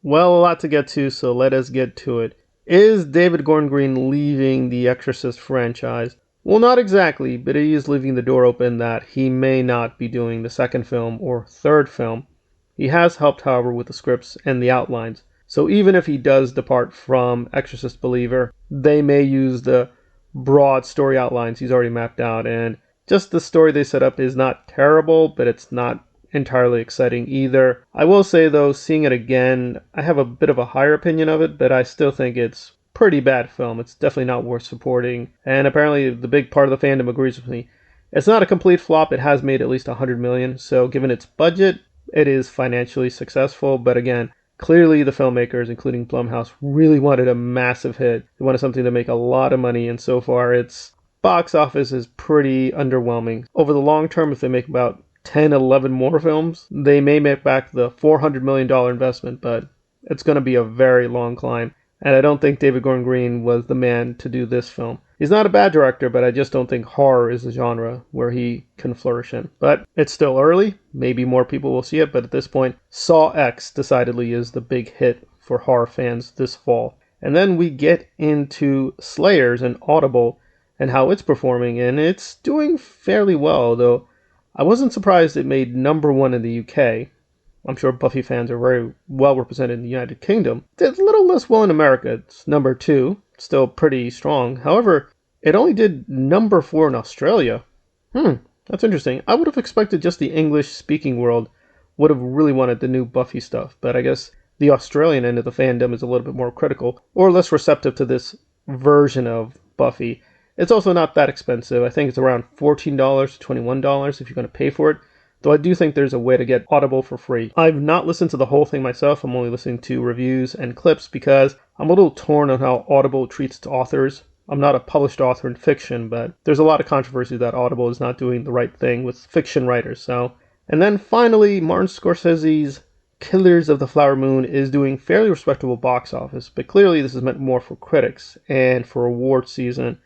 Well, a lot to get to, so let us get to it. Is David Gordon Green leaving the Exorcist franchise? Well, not exactly, but he is leaving the door open that he may not be doing the second film or third film. He has helped, however, with the scripts and the outlines. So even if he does depart from Exorcist Believer, they may use the broad story outlines he's already mapped out. And just the story they set up is not terrible, but it's not entirely exciting either. I will say though, seeing it again, I have a bit of a higher opinion of it, but I still think it's pretty bad film. It's definitely not worth supporting. And apparently the big part of the fandom agrees with me. It's not a complete flop. It has made at least 100 million. So given its budget, it is financially successful. But again, clearly the filmmakers, including Blumhouse, really wanted a massive hit. They wanted something to make a lot of money. And so far its box office is pretty underwhelming. Over the long term, if they make about 10, 11 more films, they may make back the $400 million investment, but it's going to be a very long climb. And I don't think David Gordon Green was the man to do this film. He's not a bad director, but I just don't think horror is the genre where he can flourish in. But it's still early. Maybe more people will see it, but at this point, Saw X decidedly is the big hit for horror fans this fall. And then we get into Slayers and Audible and how it's performing, and it's doing fairly well, though I wasn't surprised it made #1 in the UK. I'm sure Buffy fans are very well represented in the United Kingdom. Did a little less well in America. It's #2, still pretty strong. However, it only did #4 in Australia. That's interesting. I would have expected just the English-speaking world would have really wanted the new Buffy stuff, but I guess the Australian end of the fandom is a little bit more critical, or less receptive to this version of Buffy. It's also not that expensive. I think it's around $14 to $21 if you're going to pay for it, though I do think there's a way to get Audible for free. I've not listened to the whole thing myself. I'm only listening to reviews and clips because I'm a little torn on how Audible treats its authors. I'm not a published author in fiction, but there's a lot of controversy that Audible is not doing the right thing with fiction writers. So, and then finally, Martin Scorsese's Killers of the Flower Moon is doing fairly respectable box office, but clearly this is meant more for critics and for award season.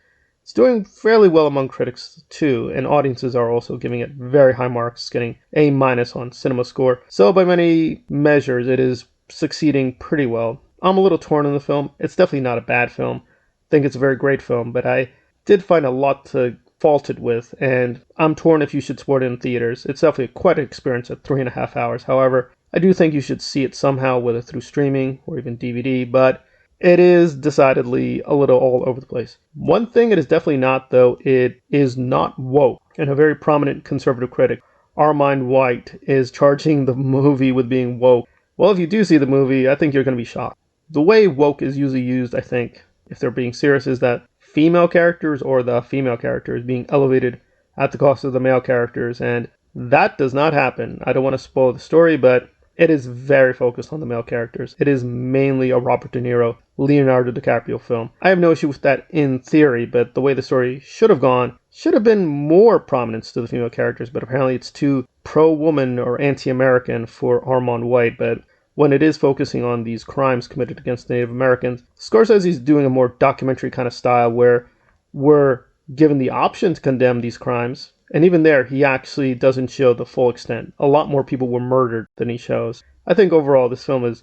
It's doing fairly well among critics too, and audiences are also giving it very high marks, getting A- on Cinema Score. So by many measures, it is succeeding pretty well. I'm a little torn on the film. It's definitely not a bad film. I think it's a very great film, but I did find a lot to fault it with, and I'm torn if you should support it in theaters. It's definitely quite an experience at 3.5 hours. However, I do think you should see it somehow, whether through streaming or even DVD, but it is decidedly a little all over the place. One thing it is definitely not, though, it is not woke. And a very prominent conservative critic, Armand White, is charging the movie with being woke. Well, if you do see the movie, I think you're going to be shocked. The way woke is usually used, I think, if they're being serious, is that female characters or the female characters being elevated at the cost of the male characters, and that does not happen. I don't want to spoil the story, but it is very focused on the male characters. It is mainly a Robert De Niro, Leonardo DiCaprio film. I have no issue with that in theory, but the way the story should have gone should have been more prominence to the female characters, but apparently it's too pro-woman or anti-American for Armand White. But when it is focusing on these crimes committed against Native Americans, Scorsese is doing a more documentary kind of style where we're given the option to condemn these crimes. And even there, he actually doesn't show the full extent. A lot more people were murdered than he shows. I think overall this film is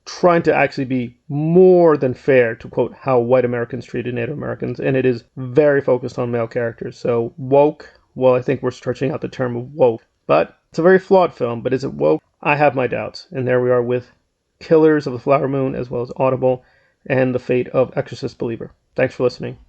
trying to actually be more than fair to quote how white Americans treated Native Americans, and it is very focused on male characters. So woke, well, I think we're stretching out the term of woke. But it's a very flawed film, but is it woke? I have my doubts. And there we are with Killers of the Flower Moon, as well as Audible, and the fate of Exorcist Believer. Thanks for listening.